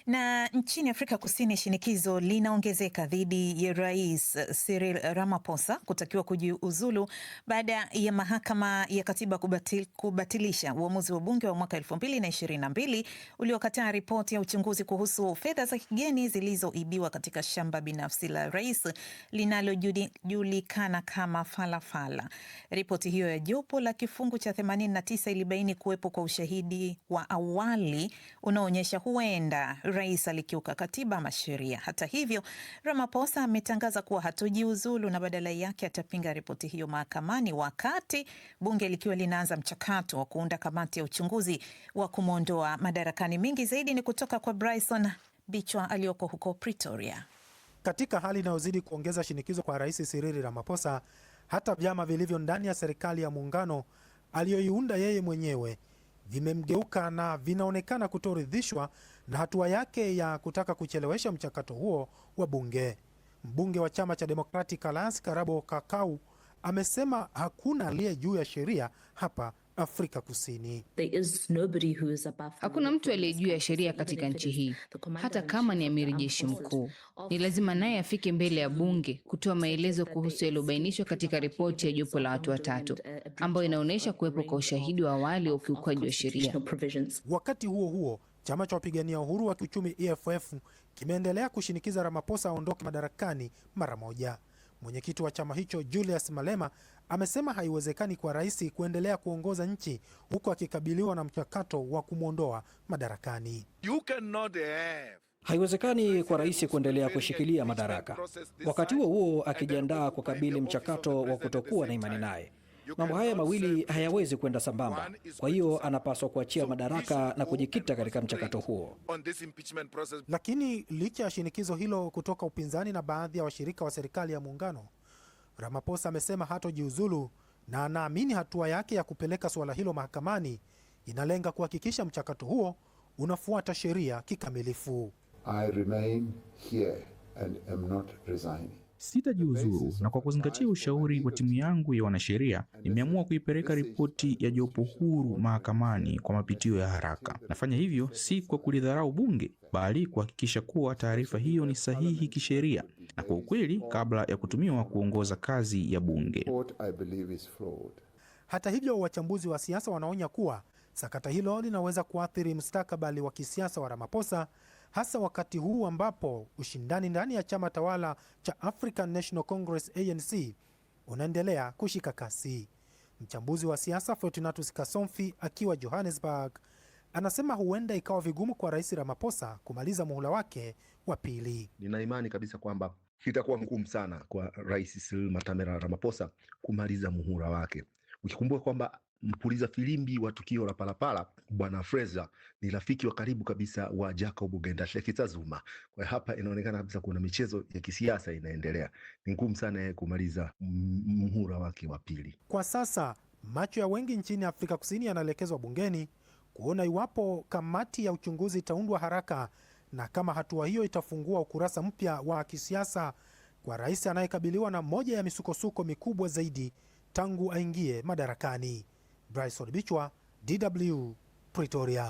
Na nchini Afrika Kusini, shinikizo linaongezeka dhidi ya Rais Cyril Ramaphosa kutakiwa kujiuzulu baada ya mahakama ya katiba kubatilisha uamuzi wa bunge wa mwaka 2022 uliokataa ripoti ya uchunguzi kuhusu fedha za kigeni zilizoibiwa katika shamba binafsi la rais linalojulikana kama Falafala. Ripoti hiyo ya jopo la kifungu cha 89 ilibaini kuwepo kwa ushahidi wa awali unaoonyesha huenda rais alikiuka katiba ama sheria. Hata hivyo, Ramaphosa ametangaza kuwa hatojiuzulu na badala yake atapinga ripoti hiyo mahakamani, wakati bunge likiwa linaanza mchakato wa kuunda kamati ya uchunguzi wa kumwondoa madarakani. Mingi zaidi ni kutoka kwa Bryson Bichwa aliyoko huko Pretoria. Katika hali inayozidi kuongeza shinikizo kwa Rais Cyril Ramaphosa, hata vyama vilivyo ndani ya serikali ya muungano aliyoiunda yeye mwenyewe vimemgeuka na vinaonekana kutoridhishwa na hatua yake ya kutaka kuchelewesha mchakato huo wa bunge. Mbunge wa chama cha Democratic Alliance Karabo Kakau amesema hakuna aliye juu ya sheria hapa Afrika Kusini. Hakuna mtu aliye juu ya sheria katika nchi hii, hata kama ni amiri jeshi mkuu. Ni lazima naye afike mbele ya bunge kutoa maelezo kuhusu yaliyobainishwa katika ripoti ya jopo la watu watatu, ambayo inaonyesha kuwepo kwa ushahidi wa awali wa ukiukaji wa sheria. Wakati huo huo, chama cha wapigania uhuru wa kiuchumi EFF kimeendelea kushinikiza Ramaphosa aondoke madarakani mara moja. Mwenyekiti wa chama hicho Julius Malema amesema haiwezekani kwa rais kuendelea kuongoza nchi huku akikabiliwa na mchakato wa kumwondoa madarakani. Haiwezekani kwa rais kuendelea kushikilia madaraka, wakati huo huo akijiandaa kukabili mchakato wa kutokuwa na imani naye. Mambo haya mawili hayawezi kwenda sambamba. Kwa hiyo anapaswa kuachia madaraka na kujikita katika mchakato huo. Lakini licha ya shinikizo hilo kutoka upinzani na baadhi ya washirika wa serikali ya muungano, Ramaphosa amesema hatojiuzulu na anaamini hatua yake ya kupeleka suala hilo mahakamani inalenga kuhakikisha mchakato huo unafuata sheria kikamilifu. I remain here and am not resigning. Sitajiuzuru, na kwa kuzingatia ushauri wa timu yangu ya wanasheria, nimeamua kuipeleka ripoti ya jopo huru mahakamani kwa mapitio ya haraka. Nafanya hivyo si kwa kulidharau bunge, bali kuhakikisha kuwa taarifa hiyo ni sahihi kisheria na kwa ukweli kabla ya kutumiwa kuongoza kazi ya bunge. Hata hivyo, wachambuzi wa siasa wanaonya kuwa sakata hilo linaweza kuathiri mustakabali wa kisiasa wa Ramaphosa, hasa wakati huu ambapo ushindani ndani ya chama tawala cha African National Congress ANC unaendelea kushika kasi. Mchambuzi wa siasa Fortunatus Kasomfi akiwa Johannesburg anasema huenda ikawa vigumu kwa Rais Ramaphosa kumaliza muhula wake wa pili. Nina imani kabisa kwamba itakuwa ngumu sana kwa Rais Cyril Matamela Ramaphosa kumaliza muhula wake. Ukikumbuka kwamba mpuliza filimbi wa tukio la Palapala Bwana Fraser ni rafiki wa karibu kabisa wa Jacob Gendashekitsa Zuma. Kwa hapa inaonekana kabisa kuna michezo ya kisiasa inaendelea. Ni ngumu sana yeye kumaliza muhula wake wa pili. Kwa sasa macho ya wengi nchini Afrika Kusini yanaelekezwa bungeni kuona iwapo kamati ya uchunguzi itaundwa haraka na kama hatua hiyo itafungua ukurasa mpya wa kisiasa kwa rais anayekabiliwa na moja ya misukosuko mikubwa zaidi tangu aingie madarakani. Bryson Bichwa, DW, Pretoria.